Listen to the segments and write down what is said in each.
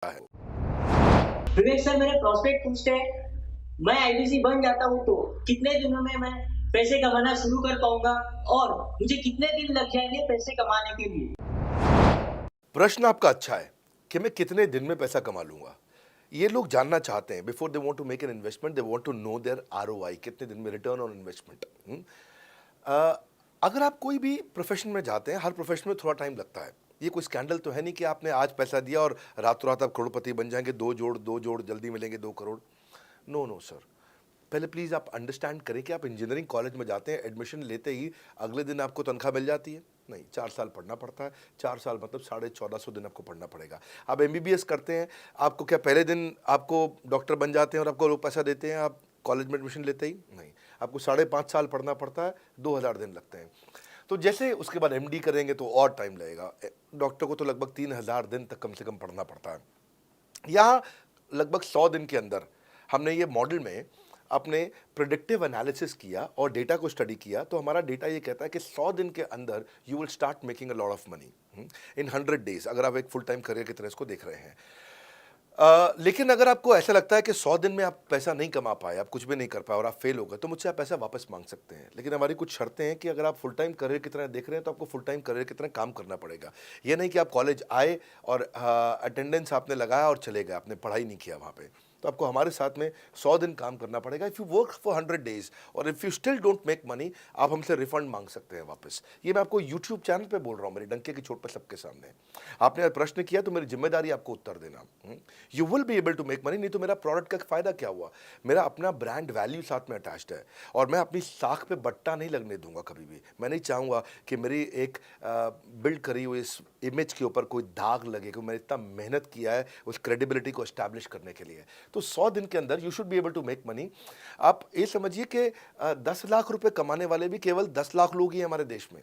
है। विवेक सर, मेरे प्रॉस्पेक्ट पूछते हैं, मैं आईबीसी बन जाता हूँ तो कितने दिनों में मैं पैसे कमाना शुरू कर पाऊंगा और मुझे कितने दिन लग जाएंगे पैसे कमाने के लिए? प्रश्न आपका अच्छा है कि मैं कितने दिन में पैसा कमा लूंगा। ये लोग जानना चाहते हैं, before they want to make an investment they want to know their ROI, कितने दिन में रिटर्न ऑन इन्वेस्टमेंट। अगर आप कोई भी प्रोफेशन में जाते हैं, हर प्रोफेशन में थोड़ा टाइम लगता है। ये कोई स्कैंडल तो है नहीं कि आपने आज पैसा दिया और रातों रात आप करोड़पति बन जाएंगे, दो जोड़ जल्दी मिलेंगे 2 करोड़। नो नो सर, पहले प्लीज़ आप अंडरस्टैंड करें कि आप इंजीनियरिंग कॉलेज में जाते हैं, एडमिशन लेते ही अगले दिन आपको तनख्वाह मिल जाती है? नहीं, 4 साल पढ़ना पड़ता है। 4 साल मतलब 1450 दिन आपको पढ़ना पड़ेगा। आप एमबीबीएस करते हैं, आपको क्या पहले दिन आपको डॉक्टर बन जाते हैं और आपको लोग पैसा देते हैं आप कॉलेज में एडमिशन लेते ही? नहीं, आपको 5.5 साल पढ़ना पड़ता है, 2000 दिन लगते हैं। तो जैसे उसके बाद एमडी करेंगे तो और टाइम लगेगा। डॉक्टर को तो लगभग 3000 दिन तक कम से कम पढ़ना पड़ता है। यहाँ लगभग 100 दिन के अंदर हमने ये मॉडल में अपने प्रिडिक्टिव एनालिसिस किया और डेटा को स्टडी किया, तो हमारा डेटा ये कहता है कि 100 दिन के अंदर you will start making a lot of money in 100 days, अगर आप एक फुल टाइम करियर की तरह इसको देख रहे हैं। लेकिन अगर आपको ऐसा लगता है कि 100 दिन में आप पैसा नहीं कमा पाए, आप कुछ भी नहीं कर पाए और आप फेल हो गए, तो मुझसे आप पैसा वापस मांग सकते हैं। लेकिन हमारी कुछ शर्तें हैं कि अगर आप फुल टाइम करियर की तरह देख रहे हैं तो आपको फुल टाइम करियर की तरह काम करना पड़ेगा। ये नहीं कि आप कॉलेज आए और अटेंडेंस आपने लगाया और चले गए, आपने पढ़ाई नहीं किया वहाँ पे। तो आपको हमारे साथ में 100 दिन काम करना पड़ेगा। If you work for 100 days और if you still don't make money, आप हमसे रिफंड मांग सकते हैं वापस। ये मैं आपको यूट्यूब चैनल पे बोल रहा हूँ, मेरी डंके की चोट पर सबके सामने। आपने प्रश्न किया तो मेरी जिम्मेदारी आपको उत्तर देना। You will be able to make money, नहीं तो मेरा प्रोडक्ट का फायदा क्या हुआ? मेरा अपना ब्रांड वैल्यू साथ में अटैच्ड है और मैं अपनी साख पे बट्टा नहीं लगने दूंगा कभी भी। मैं नहीं चाहूँगा कि मेरी एक बिल्ड करी हुई इस इमेज के ऊपर कोई दाग लगे कि मैंने इतना मेहनत किया है उस क्रेडिबिलिटी को एस्टैब्लिश करने के लिए। तो 100 दिन के अंदर you should be able to make money. आप ये समझिए कि 10 लाख रुपए कमाने वाले भी केवल 10 लाख लोग ही हैं हमारे देश में।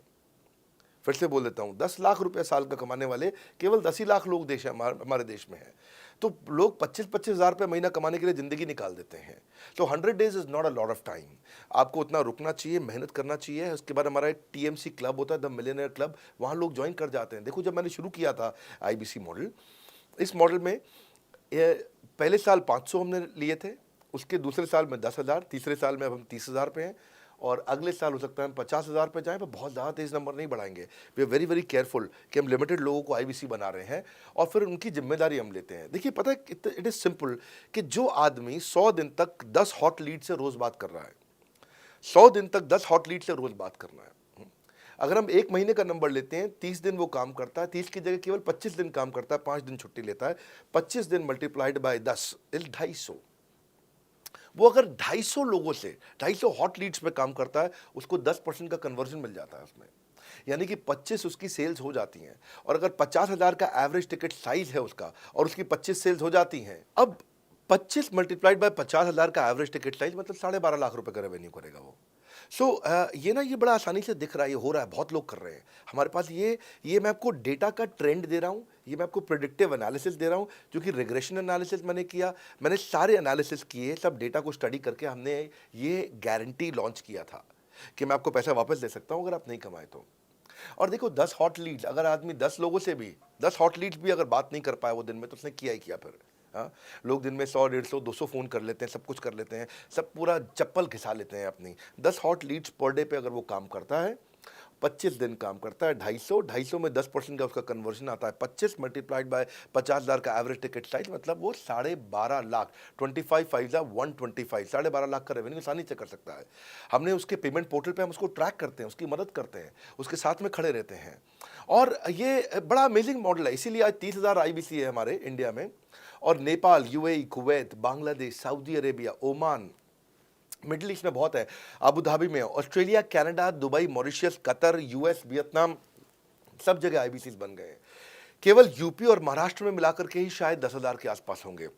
फिर से बोल देता हूँ, 10 लाख रुपए साल का कमाने वाले केवल 10 ही लाख लोग देश हमारे देश में हैं। तो लोग 25-25 हज़ार रुपये महीना कमाने के लिए ज़िंदगी निकाल देते हैं। तो 100 days is not a lot of time. आपको उतना रुकना चाहिए, मेहनत करना चाहिए। उसके बाद हमारा एक टीएमसी क्लब होता है, द मिलियनेयर क्लब, वहाँ लोग ज्वाइन कर जाते हैं। देखो, जब मैंने शुरू किया था आईबीसी मॉडल, इस मॉडल में पहले साल 500 हमने लिए थे, उसके दूसरे साल में 10,000, तीसरे साल में अब हम 30,000 पे हैं और अगले साल हो सकता है हम 50,000 पे जाएं, पर बहुत ज़्यादा तेज़ नंबर नहीं बढ़ाएंगे। We are very very careful कि हम लिमिटेड लोगों को आईबीसी बना रहे हैं और फिर उनकी जिम्मेदारी हम लेते हैं। देखिए, पता है इट इज़ सिंपल कि जो आदमी 100 दिन तक 10 हॉट लीड से रोज़ बात कर रहा है, 100 दिन तक 10 हॉट लीड से रोज़ बात करना है। अगर हम एक महीने का नंबर लेते हैं, 30 दिन वो काम करता है, 30 की जगह केवल 25 दिन काम करता है, 5 दिन छुट्टी लेता है, 25 दिन मल्टीप्लाइड बाय 10 इज 250। वो अगर 250 लोगों से 250 हॉट लीड्स पे काम करता है, उसको 10% का कन्वर्जन मिल जाता है उसमें, यानी कि 25 उसकी सेल्स हो जाती हैं। और अगर 50,000 का एवरेज टिकट साइज है उसका और उसकी 25 सेल्स हो जाती हैं, अब 25 मल्टीप्लाइड बाय 50,000 का एवरेज टिकट साइज मतलब 12.5 लाख रुपए का रेवेन्यू करेगा वो। ये बड़ा आसानी से दिख रहा है, ये हो रहा है, बहुत लोग कर रहे हैं हमारे पास। ये मैं आपको डेटा का ट्रेंड दे रहा हूँ, ये मैं आपको प्रिडिक्टिव एनालिसिस दे रहा हूँ, जो कि रिग्रेशन एनालिसिस मैंने किया, मैंने सारे एनालिसिस किए, सब डेटा को स्टडी करके हमने ये गारंटी लॉन्च किया था कि मैं आपको पैसा वापस दे सकता हूँ अगर आप नहीं कमाए तो। और देखो, 10 हॉट लीड्स, अगर आदमी 10 लोगों से भी 10 हॉट लीड्स भी अगर बात नहीं कर पाया वो दिन में, तो उसने किया ही किया फिर। हाँ, लोग दिन में 100, 150, 200 फ़ोन कर लेते हैं, सब कुछ कर लेते हैं, सब पूरा चप्पल घिसा लेते हैं अपनी। 10 हॉट लीड्स पर डे पे अगर वो काम करता है, 25 दिन काम करता है, 250 में 10% का उसका कन्वर्जन आता है, 25 मल्टीप्लाइड बाय 50,000 का एवरेज टिकट साइज मतलब वो 12.5 लाख, 125 12.5 लाख का रेवेन्यू आसानी से कर सकता है। हमने उसके पेमेंट पोर्टल पे हम उसको ट्रैक करते हैं, उसकी मदद करते हैं, उसके साथ में खड़े रहते हैं। और ये बड़ा अमेजिंग मॉडल है, इसीलिए आज 30,000 आईबीसी है हमारे इंडिया में। और Nepal, UAE, Kuwait, Bangladesh, Saudi Arabia, Oman, middle east में बहुत है, अबू धाबी में, Australia, Canada, Dubai, Mauritius, Qatar, US, Vietnam, सब जगह आईबीसी बन गए हैं। केवल यूपी और महाराष्ट्र में मिलाकर के ही शायद 10,000 के आसपास होंगे।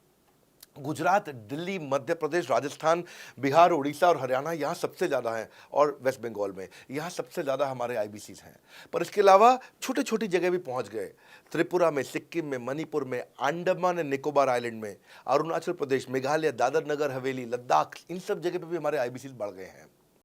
गुजरात, दिल्ली, मध्य प्रदेश, राजस्थान, बिहार, उड़ीसा और हरियाणा यहाँ सबसे ज़्यादा हैं, और वेस्ट बंगाल में यहाँ सबसे ज़्यादा हमारे आईबीसीज हैं। पर इसके अलावा छोटी छोटी जगह भी पहुँच गए, त्रिपुरा में, सिक्किम में, मणिपुर में, अंडमान एंड निकोबार आइलैंड में, अरुणाचल प्रदेश, मेघालय, दादर नगर हवेली, लद्दाख, इन सब जगह पे भी हमारे आईबीसीज बढ़ गए हैं।